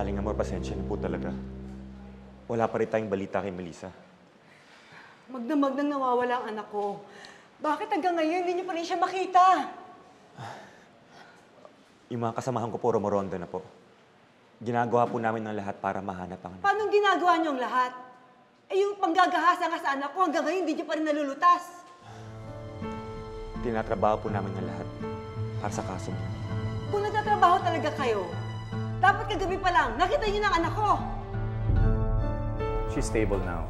Aling Amor, pasensya na po talaga. Wala pa rin tayong balita kay Melissa. Magdamag nang nawawala ang anak ko. Bakit hanggang ngayon hindi niyo pa rin siya makita? Yung mga kasamahan ko po, rumoronda na po. Ginagawa po namin ng lahat para mahanap ang anak. Paano ginagawa niyo ang lahat? Eh yung panggagahasa nga sa anak ko, hanggang ngayon hindi niyo pa rin nalulutas. Tinatrabaho po namin ng lahat para sa kaso. Kung nagtatrabaho talaga kayo, dapat kagabi pa lang, nakita niyo ng anak ko. She's stable now.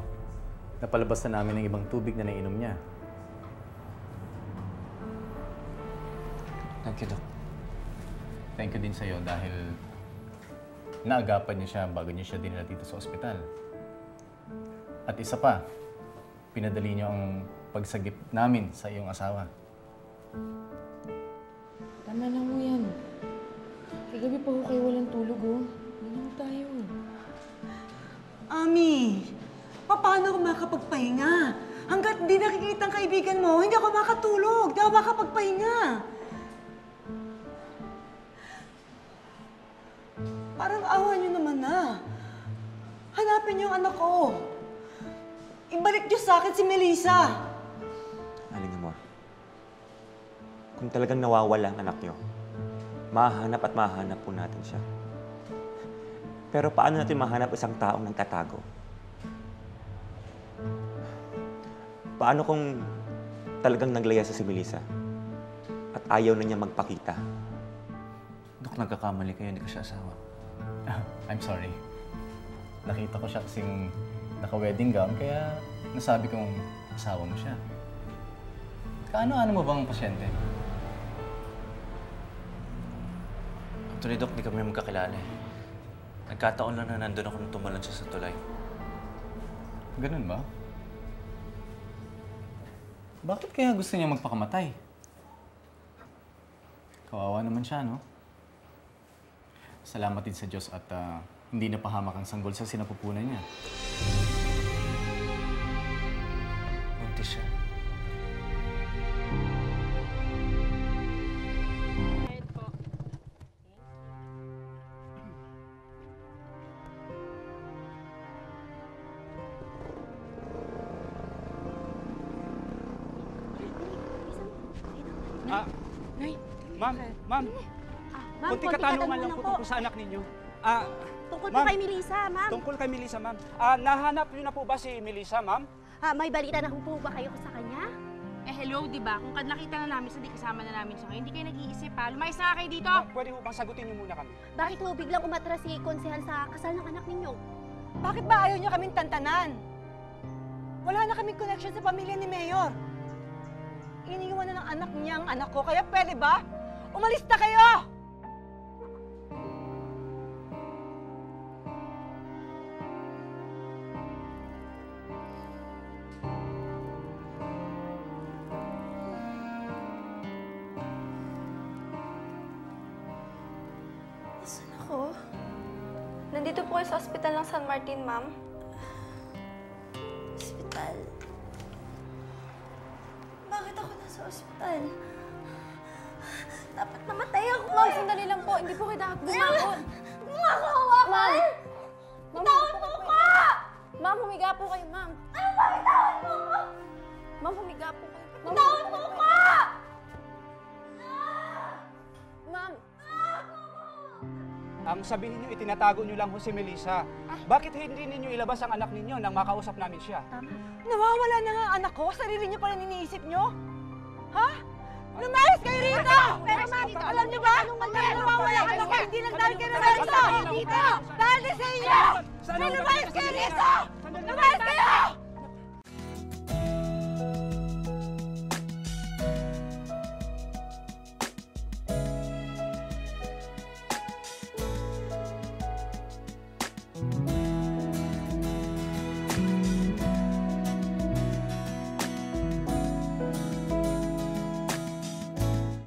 Napalabas na namin ng ibang tubig na nainom niya. Thank you, Doc. Thank you din sa'yo dahil naagapan niya siya bago niya siya dinala dito sa ospital. At isa pa, pinadali niyo ang pagsagip namin sa iyong asawa. Tama na mo yan. Kagabi pa ho kayo walang tulog, oh. Hindi tayo. Ami, paano ako makapagpahinga? Hanggat di nakikita ang kaibigan mo, hindi ako makatulog. Di ako makapagpahinga. Parang awa niyo naman na. Hanapin niyo ang anak ko. Ibalik niyo sa akin si Melissa. Aling Amor, kung talagang nawawala ang anak niyo, mahanap at mahanap po natin siya. Pero paano natin mahanap isang taong nagtatago? Paano kung talagang naglaya sa si Melissa at ayaw na niya magpakita? Dok, nagkakamali kayo, hindi ko siya asawa. I'm sorry. Nakita ko siya kasing naka-wedding gown, kaya nasabi kong asawa mo siya. Kaano-ano mo bang pasyente? Actually, Dok, di kami magkakilala eh. Nagkataon lang na nandun ako nung tumalon siya sa tulay. Ganun ba? Bakit kaya gusto niya magpakamatay? Kawawa naman siya, no? Salamat din sa Diyos at hindi napahamak ang sanggol sa sinapupunan niya. Buntis siya. Ma'am, kunting katanungan lang po tungkol sa anak ninyo. Tungkol po ma'am, kay Melissa, ma'am. Tungkol kay Melissa, ma'am. Nahanap niyo na po ba si Melissa, ma'am? May balita na po ba kayo sa kanya? Hello, di ba? Kung nakita na namin di kasama na namin siya ngayon, hindi kayo nag-iisip ha. Lumayas na kayo dito! Pwede ho bang sagutin niyo muna kami? Bakit ho biglang umatras si Konsehal sa kasal ng anak ninyo? Bakit ba ayaw niya kaming tantanan? Wala na kaming connection sa pamilya ni Mayor. Iniwan na ng anak niya ang anak ko, kaya pwede ba? Umalis na kayo! Nasaan ako? Nandito po kayo sa ospital ng San Martin, ma'am. Ospital? Bakit ako nasa ospital? Dapat namatay ako. Ma'am, sandali lang po. Hindi po kayo dapat bumakon. Huwag mo ako hawakan! Bitawan mo ko! Ma'am, humiga po kayo, ma'am. Ano ba? Bitawan mo ko! Ma'am, humiga po kayo. Bitawan mo ko! Ma'am. Ang sabihin niyo, itinatago niyo lang ho si Melissa. Bakit hindi ninyo ilabas ang anak ninyo nang makausap namin siya? Nawawala na nga ang anak ko, sarili niyo pa rin iniisip niyo? Ha? Lumayas kayo rito! Pero ma'am, alam niyo ba? Kaya nawawala ang anak ko, hindi lang dahil kayo narito! Dahil sa inyo! Lumayas kayo rito! Lumayas kayo!